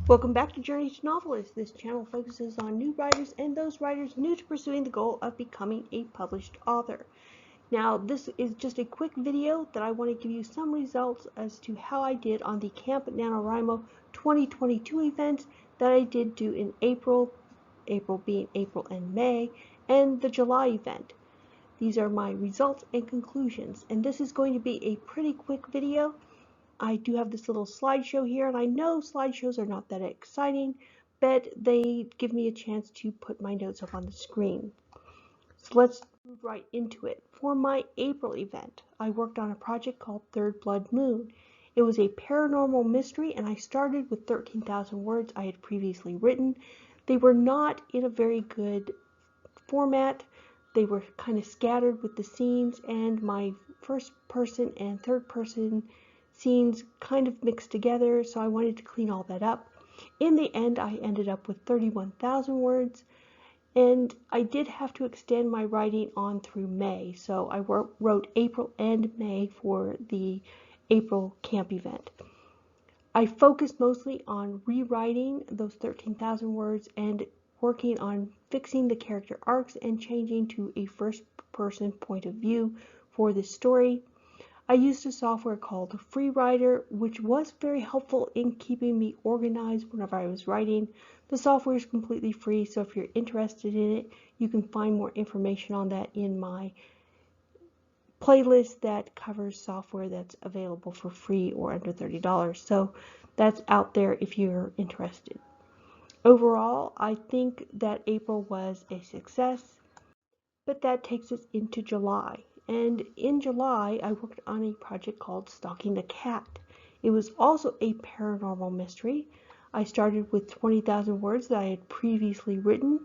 Welcome back to Journey to Novelist. This channel focuses on new writers and those writers new to pursuing the goal of becoming a published author. Now, this is just a quick video that I want to give you some results as to how I did on the Camp NaNoWrimo 2022 events that I did do in April being April and May, and the July event. These are my results and conclusions, and this is going to be a pretty quick video. I do have this little slideshow here, and I know slideshows are not that exciting, but they give me a chance to put my notes up on the screen. So let's move right into it. For my April event, I worked on a project called Third Blood Moon. It was a paranormal mystery, and I started with 13,000 words I had previously written. They were not in a very good format. They were kind of scattered with the scenes, and my first person and third person scenes kind of mixed together, so I wanted to clean all that up. In the end, I ended up with 31,000 words, and I did have to extend my writing on through May, so I wrote April and May for the April camp event. I focused mostly on rewriting those 13,000 words and working on fixing the character arcs and changing to a first-person point of view for this story. I used a software called FreeWriter, which was very helpful in keeping me organized whenever I was writing. The software is completely free, so if you're interested in it, you can find more information on that in my playlist that covers software that's available for free or under $30. So that's out there if you're interested. Overall, I think that April was a success, but that takes us into July. And in July, I worked on a project called Stalking the Cat. It was also a paranormal mystery. I started with 20,000 words that I had previously written,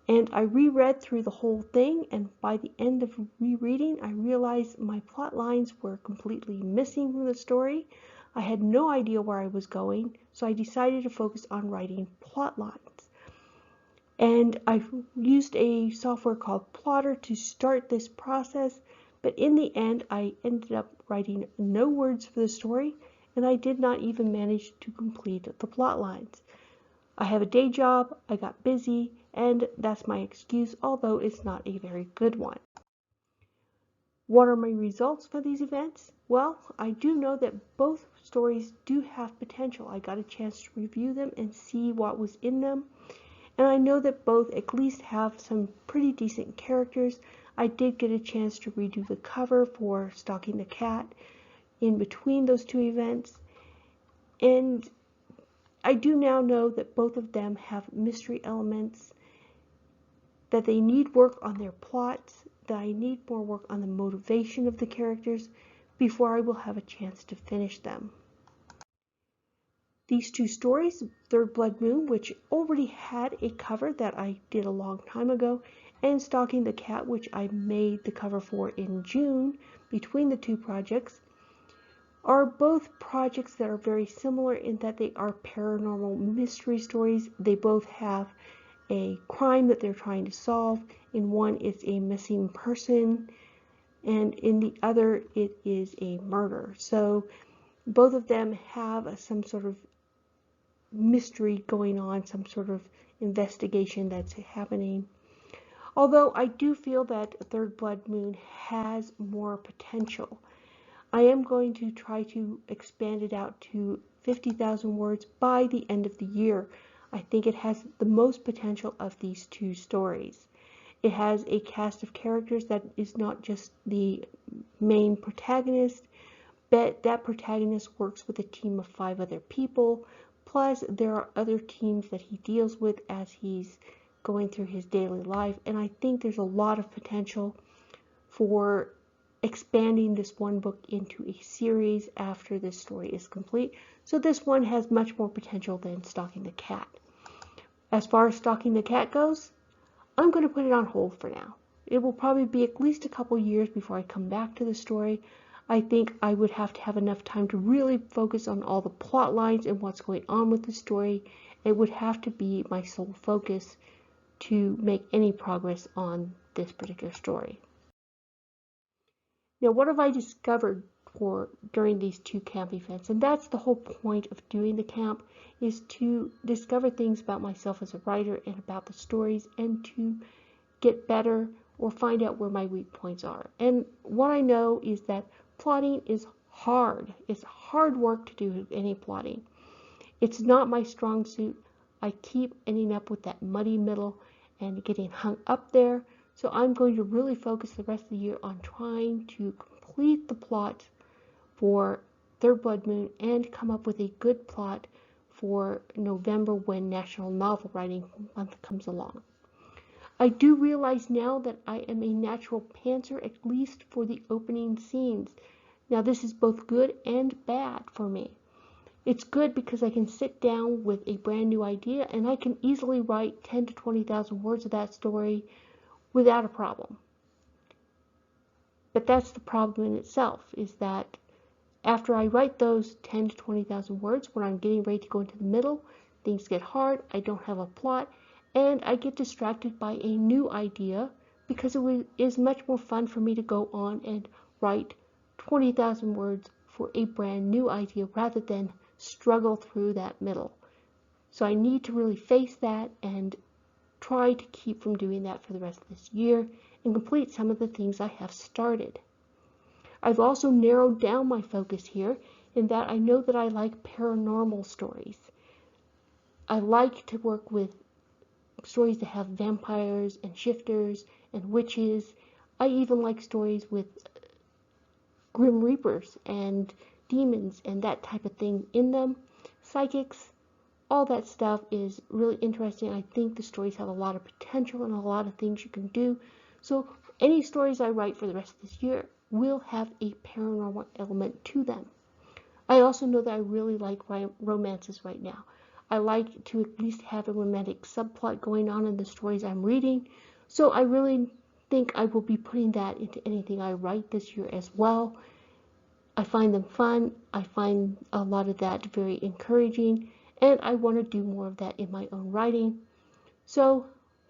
and I reread through the whole thing, and by the end of rereading, I realized my plot lines were completely missing from the story. I had no idea where I was going, so I decided to focus on writing plot lines. And I used a software called Plotter to start this process, but in the end I ended up writing no words for the story, and I did not even manage to complete the plot lines. I have a day job, I got busy, and that's my excuse, although it's not a very good one. What are my results for these events? Well, I do know that both stories do have potential. I got a chance to review them and see what was in them. And I know that both at least have some pretty decent characters. I did get a chance to redo the cover for Stalking the Cat in between those two events. And I do now know that both of them have mystery elements, that they need work on their plots, that I need more work on the motivation of the characters before I will have a chance to finish them. These two stories, Third Blood Moon, which already had a cover that I did a long time ago, and Stalking the Cat, which I made the cover for in June between the two projects, are both projects that are very similar in that they are paranormal mystery stories. They both have a crime that they're trying to solve. In one, it's a missing person, and in the other, it is a murder. So both of them have some sort of mystery going on, some sort of investigation that's happening. Although I do feel that Third Blood Moon has more potential. I am going to try to expand it out to 50,000 words by the end of the year. I think it has the most potential of these two stories. It has a cast of characters that is not just the main protagonist, but that protagonist works with a team of 5 other people. Plus, there are other teams that he deals with as he's going through his daily life, and I think there's a lot of potential for expanding this one book into a series after this story is complete. So this one has much more potential than Stalking the Cat. As far as Stalking the Cat goes, I'm going to put it on hold for now. It will probably be at least a couple years before I come back to the story. I think I would have to have enough time to really focus on all the plot lines and what's going on with the story. It would have to be my sole focus to make any progress on this particular story. Now, what have I discovered during these 2 camp events. And that's the whole point of doing the camp, is to discover things about myself as a writer and about the stories, and to get better or find out where my weak points are. And what I know is that plotting is hard. It's hard work to do any plotting. It's not my strong suit. I keep ending up with that muddy middle and getting hung up there. So I'm going to really focus the rest of the year on trying to complete the plot for Third Blood Moon and come up with a good plot for November when National Novel Writing Month comes along. I do realize now that I am a natural pantser, at least for the opening scenes. Now this is both good and bad for me. It's good because I can sit down with a brand new idea and I can easily write 10 to 20,000 words of that story without a problem. But that's the problem in itself, is that after I write those 10 to 20,000 words, when I'm getting ready to go into the middle, things get hard, I don't have a plot, and I get distracted by a new idea, because it is much more fun for me to go on and write 20,000 words for a brand new idea rather than struggle through that middle. So I need to really face that and try to keep from doing that for the rest of this year and complete some of the things I have started. I've also narrowed down my focus here in that I know that I like paranormal stories. I like to work with stories that have vampires and shifters and witches. I even like stories with grim reapers and demons and that type of thing in them. Psychics, all that stuff is really interesting. I think the stories have a lot of potential and a lot of things you can do. So any stories I write for the rest of this year will have a paranormal element to them. I also know that I really like romances right now. I like to at least have a romantic subplot going on in the stories I'm reading. So I really think I will be putting that into anything I write this year as well. I find them fun. I find a lot of that very encouraging, and I want to do more of that in my own writing. So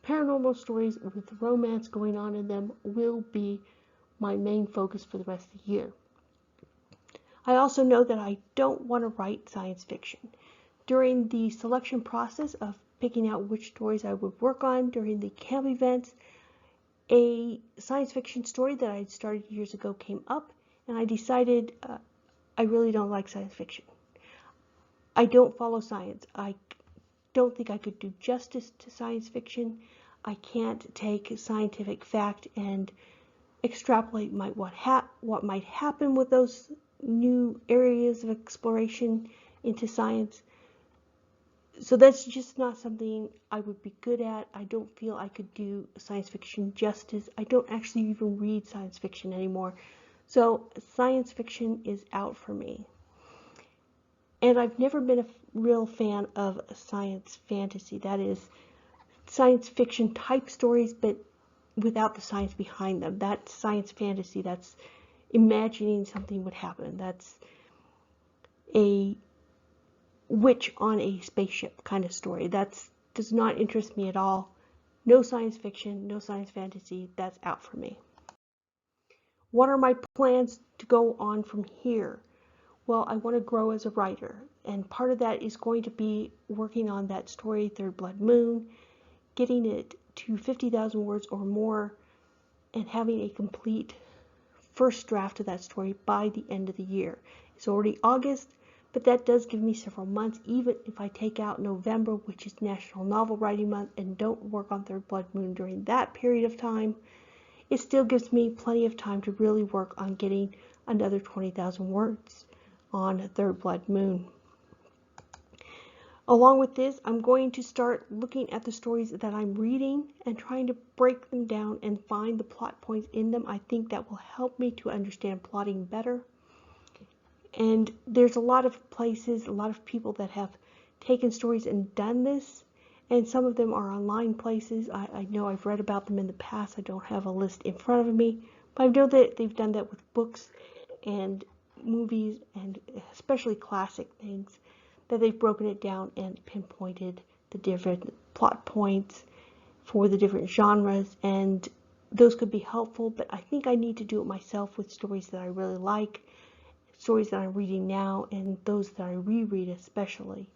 paranormal stories with romance going on in them will be my main focus for the rest of the year. I also know that I don't want to write science fiction. During the selection process of picking out which stories I would work on during the camp events, a science fiction story that I had started years ago came up, and I decided I really don't like science fiction. I don't follow science. I don't think I could do justice to science fiction. I can't take scientific fact and extrapolate what might happen with those new areas of exploration into science. So that's just not something I would be good at. I don't feel I could do science fiction justice. I don't actually even read science fiction anymore. So science fiction is out for me. And I've never been a real fan of science fantasy. That is science fiction type stories, but without the science behind them. That's science fantasy. That's imagining something would happen. That's a witch on a spaceship kind of story. That does not interest me at all. No science fiction, no science fantasy. That's out for me. What are my plans to go on from here? Well, I want to grow as a writer, and part of that is going to be working on that story, Third Blood Moon, getting it to 50,000 words or more, and having a complete first draft of that story by the end of the year. It's already August, but that does give me several months, even if I take out November, which is National Novel Writing Month, and don't work on Third Blood Moon during that period of time. It still gives me plenty of time to really work on getting another 20,000 words on Third Blood Moon. Along with this, I'm going to start looking at the stories that I'm reading and trying to break them down and find the plot points in them. I think that will help me to understand plotting better. And there's a lot of places, a lot of people that have taken stories and done this, and some of them are online places. I know I've read about them in the past. I don't have a list in front of me, but I know that they've done that with books and movies, and especially classic things, that they've broken it down and pinpointed the different plot points for the different genres, and those could be helpful. But I think I need to do it myself with stories that I really like stories that I'm reading now and those that I reread especially.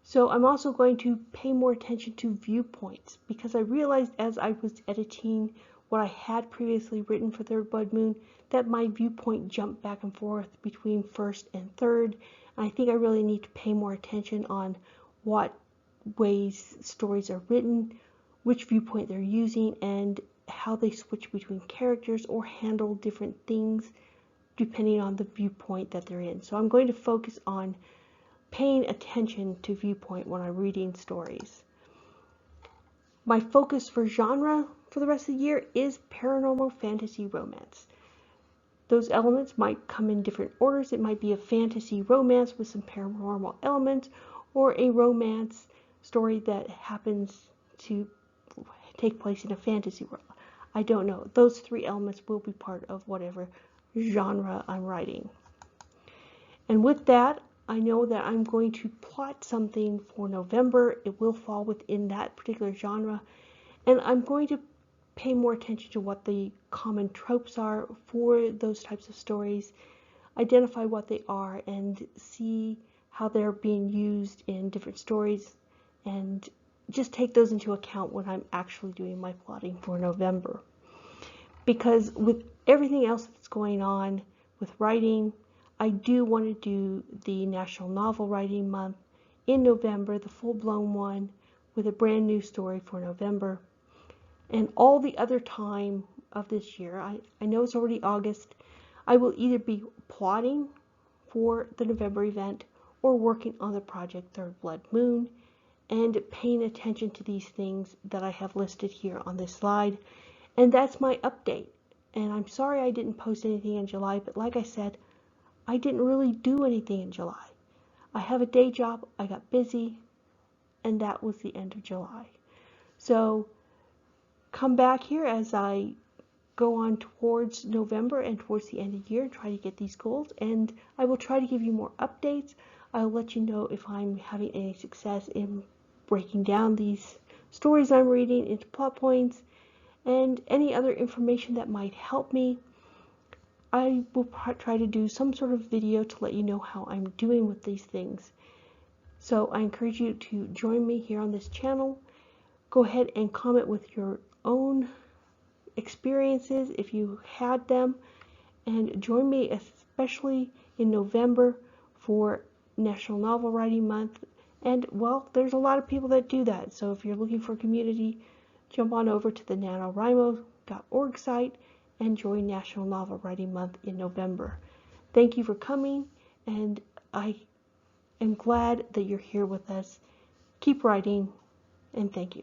So I'm also going to pay more attention to viewpoints, because I realized as I was editing what I had previously written for Third Blood Moon that my viewpoint jumped back and forth between first and third, and I think I really need to pay more attention on what ways stories are written, which viewpoint they're using, and how they switch between characters or handle different things depending on the viewpoint that they're in. So I'm going to focus on paying attention to viewpoint when I'm reading stories. My focus for genre for the rest of the year is paranormal fantasy romance. Those elements might come in different orders. It might be a fantasy romance with some paranormal elements, or a romance story that happens to take place in a fantasy world. I don't know. Those three elements will be part of whatever genre I'm writing. And with that, I know that I'm going to plot something for November. It will fall within that particular genre, and I'm going to pay more attention to what the common tropes are for those types of stories, identify what they are, and see how they're being used in different stories, and just take those into account when I'm actually doing my plotting for November. Because with everything else that's going on with writing, I do want to do the National Novel Writing Month in November, the full-blown one, with a brand new story for November. And all the other time of this year, I know it's already August, I will either be plotting for the November event or working on the project Third Blood Moon, and paying attention to these things that I have listed here on this slide. And that's my update. And I'm sorry I didn't post anything in July, but like I said, I didn't really do anything in July. I have a day job, I got busy, and that was the end of July. So come back here as I go on towards November and towards the end of the year and try to get these goals, and I will try to give you more updates. I'll let you know if I'm having any success in breaking down these stories I'm reading into plot points and any other information that might help me. I will try to do some sort of video to let you know how I'm doing with these things. So I encourage you to join me here on this channel. Go ahead and comment with your own experiences if you had them, and join me especially in November for National Novel Writing Month. And well, there's a lot of people that do that, so if you're looking for a community, jump on over to the NaNoWrimo.org site and join National Novel Writing Month in November. Thank you for coming, and I am glad that you're here with us. Keep writing, and thank you.